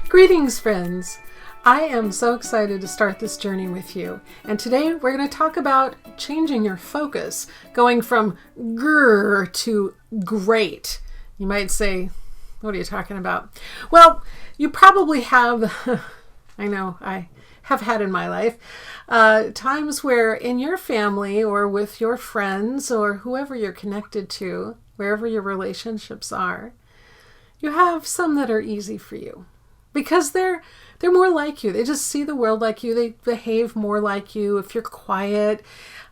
Greetings, friends. I am so excited to start this journey with you. And today we're going to talk about changing your focus, going from grrr to great. You might say, what are you talking about? Well, you probably have, I know, I have had in my life, times where in your family or with your friends or whoever you're connected to, wherever your relationships are, you have some that are easy for you because they're more like you. They just see the world like you. They behave more like you. If you're quiet,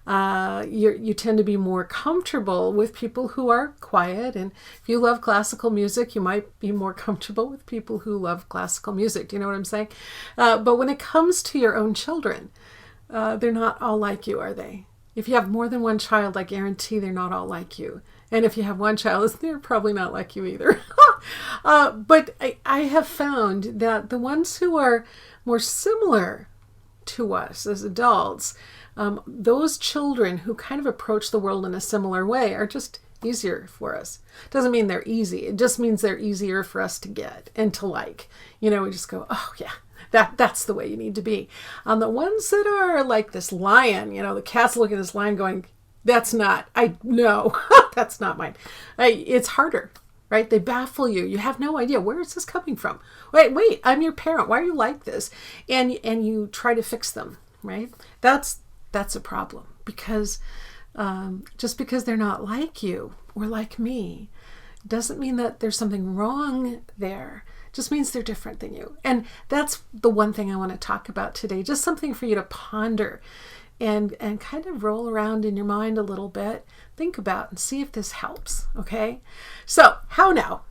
you tend to be more comfortable with people who are quiet. And if you love classical music, you might be more comfortable with people who love classical music. Do you know what I'm saying? But when it comes to your own children, they're not all like you, are they? If you have more than one child, I guarantee they're not all like you. And if you have one child, they're probably not like you either. But I have found that the ones who are more similar to us as adults, those children who kind of approach the world in a similar way are just easier for us. Doesn't mean they're easy. It just means they're easier for us to get and to like. You know, we just go, oh yeah, that's the way you need to be. The ones that are like this lion, you know, the cat's looking at this lion going, that's not mine. It's harder, right? They baffle you. You have no idea. Where is this coming from? Wait, I'm your parent. Why are you like this? And you try to fix them, right? That's a problem because just because they're not like you or like me doesn't mean that there's something wrong there. It just means they're different than you. And that's the one thing I want to talk about today. Just something for you to ponder and kind of roll around in your mind a little bit. Think about and see if this helps, okay? So, how now?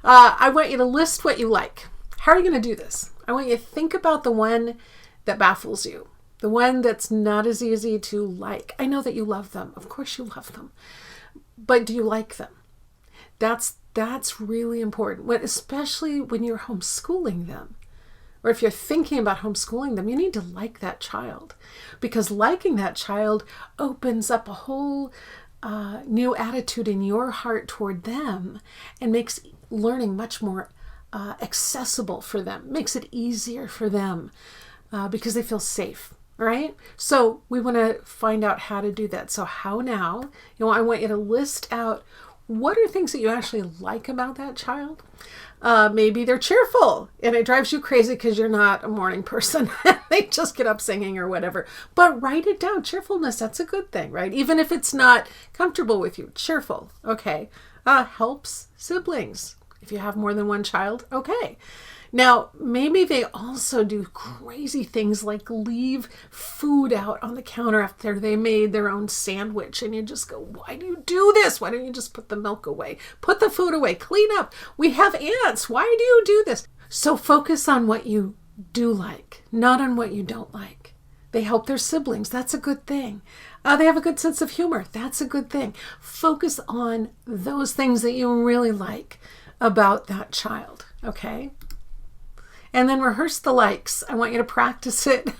I want you to list what you like. How are you going to do this? I want you to think about the one that baffles you, the one that's not as easy to like. I know that you love them. Of course you love them. But do you like them? That's really important, especially when you're homeschooling them. Or if you're thinking about homeschooling them, you need to like that child, because liking that child opens up a whole new attitude in your heart toward them and makes learning much more accessible for them, makes it easier for them because they feel safe, right? So we want to find out how to do that. So how now? I want you to list out what are things that you actually like about that child. Maybe they're cheerful and it drives you crazy because you're not a morning person. They just get up singing or whatever. But write it down. Cheerfulness, that's a good thing, right? Even if it's not comfortable with you. Cheerful. Okay. Helps siblings. If you have more than one child, okay. Now, maybe they also do crazy things like leave food out on the counter after they made their own sandwich. And you just go, why do you do this? Why don't you just put the milk away? Put the food away. Clean up. We have ants. Why do you do this? So focus on what you do like, not on what you don't like. They help their siblings. That's a good thing. They have a good sense of humor. That's a good thing. Focus on those things that you really like about that child, okay? And then rehearse the likes. I want you to practice it.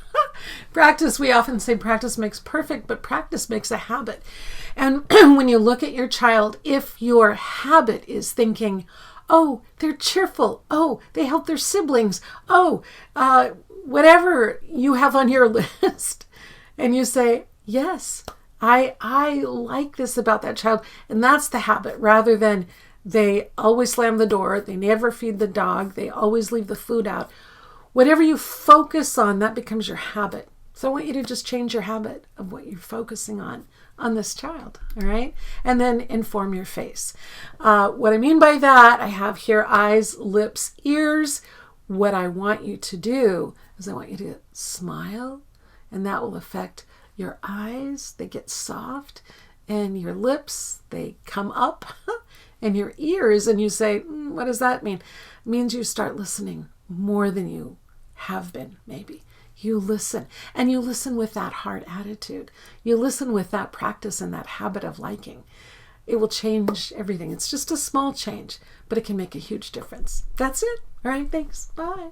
We often say practice makes perfect, but practice makes a habit. And when you look at your child, if your habit is thinking, oh, they're cheerful. Oh, they help their siblings. Oh, whatever you have on your list. And you say, yes, I like this about that child. And that's the habit rather than they always slam the door. They never feed the dog. They always leave the food out. Whatever you focus on, that becomes your habit. So I want you to just change your habit of what you're focusing on this child, all right? And then inform your face. What I mean by that, I have here eyes, lips, ears. What I want you to do is I want you to smile, and that will affect your eyes. They get soft, and your lips, they come up. And your ears, and you say, what does that mean? It means you start listening more than you have been, maybe. You listen, and you listen with that heart attitude. You listen with that practice and that habit of liking. It will change everything. It's just a small change, but it can make a huge difference. That's it. All right, thanks. Bye.